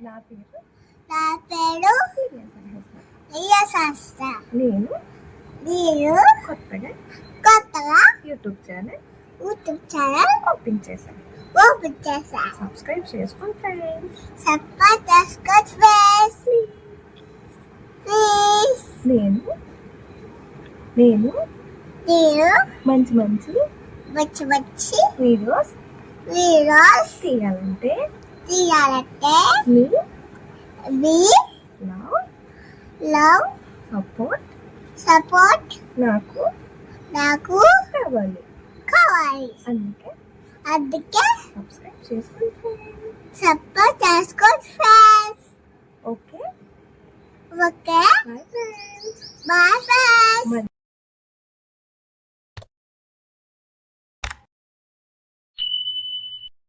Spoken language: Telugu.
నా పేరు నా పేరు రియా శాస్త్ర. నేను కొత్తగా యూట్యూబ్ ఛానల్ ఓపెన్ చేశాను. సబ్స్క్రైబ్ చేసుకోండి ఫ్రెండ్స్. నేను మంచి వీడియోస్ తీయాలంటే మీ లవ్ సపోర్ట్ నాకు కావాలి. అందుకే సబ్స్క్రైబ్ చేసుకోండి ఫ్రెండ్స్. Okay bye friends.